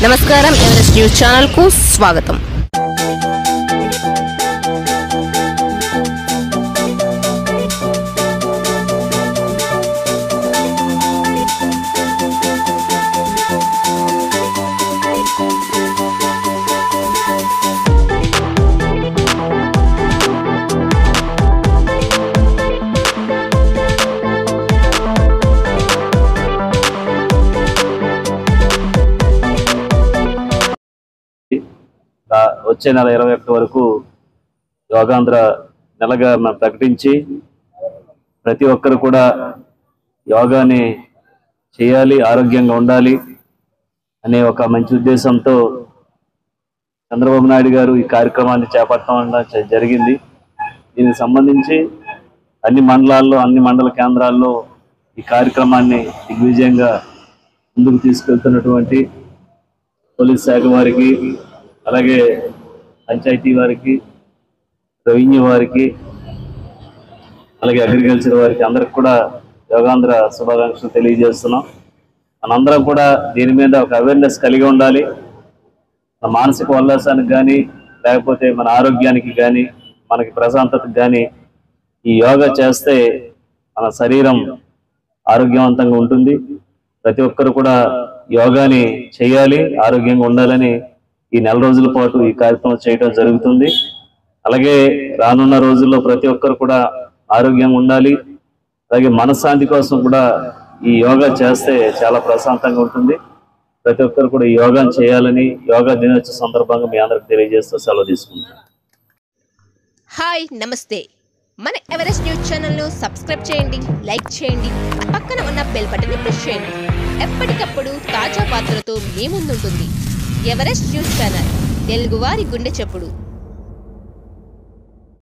నమస్కారం, Everest news channel కు స్వాగతం. వచ్చే నెల 21 వరకు యోగాంధ్ర నెలగా ప్రకటించి ప్రతి ఒక్కరు కూడా యోగాని చేయాలి, ఆరోగ్యంగా ఉండాలి అనే ఒక మంచి ఉద్దేశంతో చంద్రబాబు నాయుడు గారు ఈ కార్యక్రమాన్ని చేపట్టడం జరిగింది. దీనికి సంబంధించి అన్ని మండలాల్లో, అన్ని మండల కేంద్రాల్లో ఈ కార్యక్రమాన్ని దిగ్విజయంగా ముందుకు తీసుకెళ్తున్నటువంటి పోలీస్ శాఖ వారికి, అలాగే పంచాయతీ వారికి, రెవెన్యూ వారికి, అలాగే అగ్రికల్చర్ వారికి అందరికి కూడా యోగాంధ్ర శుభాకాంక్షలు తెలియజేస్తున్నాం. మనందరం కూడా దీని మీద ఒక అవేర్నెస్ కలిగి ఉండాలి. మన మానసిక ఉల్లాసానికి కానీ, లేకపోతే మన ఆరోగ్యానికి కానీ, మనకి ప్రశాంతతకు కానీ ఈ యోగా చేస్తే మన శరీరం ఆరోగ్యవంతంగా ఉంటుంది. ప్రతి ఒక్కరు కూడా యోగాని చేయాలి, ఆరోగ్యంగా ఉండాలని ఈ నెల రోజుల పాటు ఈ కార్యక్రమం చేయడం జరుగుతుంది. అలాగే రానున్న రోజుల్లో ప్రతి ఒక్కరు కూడా ఆరోగ్యంగా ఉండాలి. అలాగే మనశ్శాంతి కోసం కూడా ఈ యోగా చేస్తే చాలా ప్రశాంతంగా ఉంటుంది. ప్రతి ఒక్కరు కూడా ఈ యోగాను చేయాలని యోగా దినోత్సవ సందర్భంగా మీ అందరికి తెలియజేస్తూ సెలవు తీసుకుంటాం. హాయ్, నమస్తే. మన ఎవరెస్ట్ న్యూస్ ఛానల్ను సబ్స్క్రైబ్ చేయండి, లైక్ చేయండి, పక్కన ఉన్న బెల్ బటన్ని ప్రెస్ చేయండి. ఎప్పటికప్పుడు తాజా వార్తలతో మీ ముందుంటుంది ఎవరెస్ట్ న్యూస్ ఛానల్, తెలుగువారి గుండె చప్పుడు.